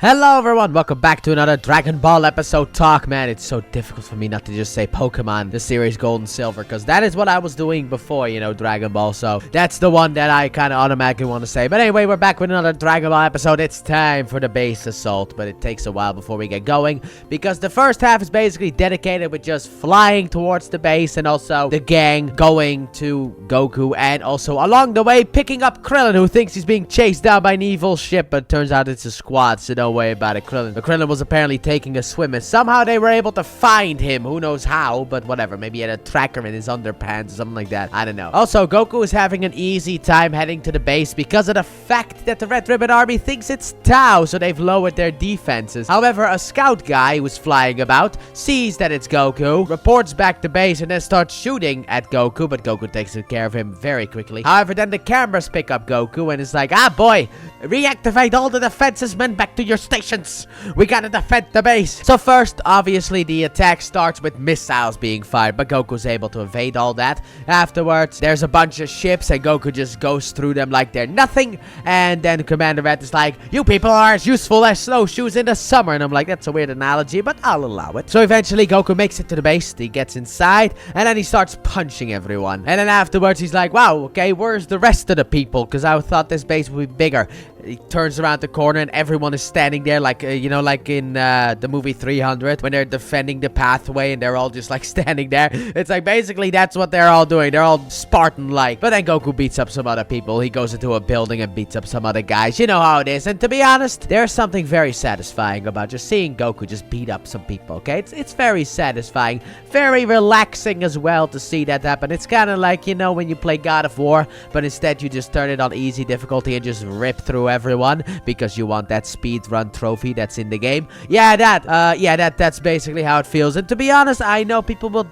Hello everyone, welcome back to another Dragon Ball episode talk. Man, it's so difficult for me not to just say Pokemon, the series Gold and Silver, because that is what I was doing before, Dragon Ball, so that's the one that I kind of automatically want to say. But anyway, we're back with another Dragon Ball episode. It's time for the base assault, but it takes a while before we get going, because the first half is basically dedicated with just flying towards the base, and also the gang going to Goku, and also along the way picking up Krillin, who thinks he's being chased down by an evil ship, but turns out it's a squad, so don't worry about it. Krillin was apparently taking a swim, and somehow they were able to find him. Who knows how, but whatever. Maybe he had a tracker in his underpants or something like that. I don't know. Also, Goku is having an easy time heading to the base because of the fact that the Red Ribbon Army thinks it's Tao, so they've lowered their defenses. However, a scout guy who's flying about sees that it's Goku, reports back to base, and then starts shooting at Goku, but Goku takes care of him very quickly. However, then the cameras pick up Goku, and it's like, ah boy, reactivate all the defenses, men, back to your stations. We gotta defend the base. So first, obviously, the attack starts with missiles being fired, but Goku's able to evade all that. Afterwards, there's a bunch of ships, and Goku just goes through them like they're nothing. And then Commander Red is like, you people are as useful as snowshoes in the summer. And I'm like, that's a weird analogy, but I'll allow it. So eventually, Goku makes it to the base. He gets inside, and then he starts punching everyone. And then afterwards, he's like, wow, okay, where's the rest of the people? Because I thought this base would be bigger. He turns around the corner, and everyone is standing there like, like in the movie 300, when they're defending the pathway, and they're all just like standing there. It's like, basically, that's what they're all doing. They're all Spartan-like. But then Goku beats up some other people. He goes into a building and beats up some other guys. You know how it is. And to be honest, there's something very satisfying about just seeing Goku just beat up some people, okay? It's very satisfying. Very relaxing as well to see that happen. It's kind of like, when you play God of War, but instead you just turn it on easy difficulty and just rip through everyone because you want that speed run trophy that's in the game. That's basically how it feels. And to be honest, I know people will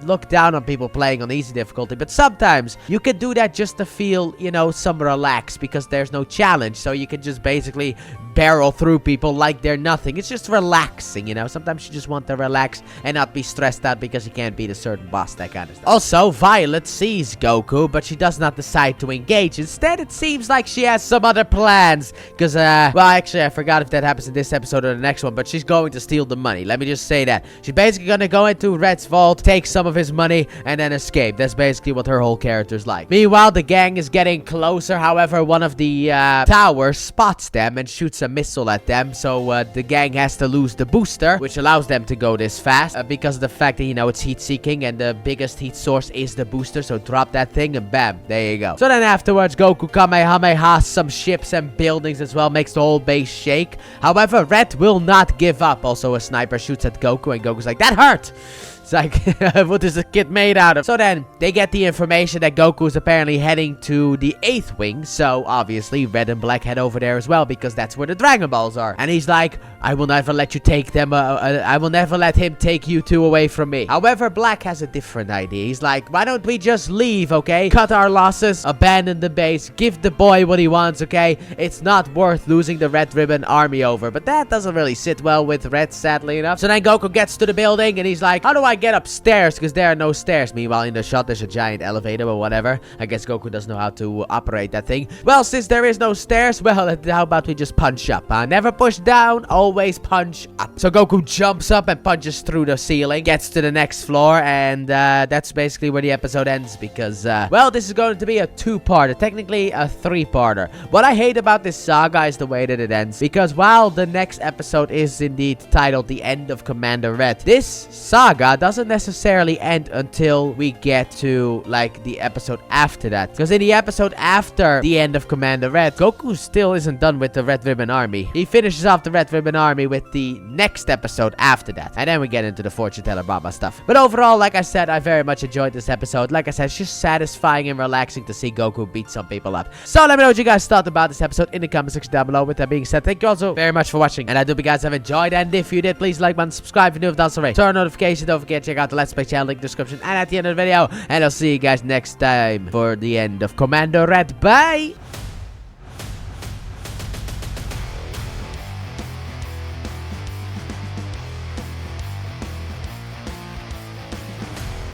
look down on people playing on easy difficulty, but sometimes you can do that just to feel, some relax, because there's no challenge, so you can just basically barrel through people like they're nothing. It's just relaxing, sometimes you just want to relax and not be stressed out because you can't beat a certain boss, that kind of stuff. Also, Violet sees Goku, but she does not decide to engage. Instead, it seems like she has some other plans, because well, actually, I forgot if that happens in this episode or the next one, but she's going to steal the money. Let me just say that. She's basically gonna go into Red's vault, take some of his money, and then escape. That's basically what her whole character's like. Meanwhile, the gang is getting closer. However, one of the towers spots them and shoots a missile at them, so the gang has to lose the booster, which allows them to go this fast, because of the fact that, it's heat-seeking, and the biggest heat source is the booster, so drop that thing, and bam, there you go. So then afterwards, Goku Kamehameha some ships and buildings as well, makes the whole base shake. However, Red will not give up. Also, a sniper shoots at Goku, and Goku's like, that hurt! It's like, what is the kid made out of? So then, they get the information that Goku is apparently heading to the 8th wing, so obviously, Red and Black head over there as well, because that's where the Dragon Balls are. And he's like, I will never let you take them, I will never let him take you two away from me. However, Black has a different idea. He's like, why don't we just leave, okay? Cut our losses, abandon the base, give the boy what he wants, okay? It's not worth losing the Red Ribbon Army over. But that doesn't really sit well with Red, sadly enough. So then Goku gets to the building, and he's like, how do I get upstairs? Because there are no stairs. Meanwhile, in the shot, there's a giant elevator, but whatever. I guess Goku doesn't know how to operate that thing. Well, since there is no stairs, well, how about we just punch up, huh? Never push down, always punch up. So Goku jumps up and punches through the ceiling, gets to the next floor, and that's basically where the episode ends, because, well, this is going to be a 2-parter, technically a 3-parter. What I hate about this saga is the way that it ends, because while the next episode is indeed titled The End of Commander Red, this saga doesn't necessarily end until we get to, like, the episode after that. Because in the episode after the end of Commander Red, Goku still isn't done with the Red Ribbon Army. He finishes off the Red Ribbon Army with the next episode after that. And then we get into the Fortune Teller Baba stuff. But overall, like I said, I very much enjoyed this episode. Like I said, it's just satisfying and relaxing to see Goku beat some people up. So let me know what you guys thought about this episode in the comment section down below. With that being said, thank you also very much for watching. And I do hope you guys have enjoyed. And if you did, please like button, subscribe if you haven't done so already. Turn on notifications. Don't forget to check out the Let's Play channel link in the description and at the end of the video. And I'll see you guys next time for the end of Commander Red. Bye!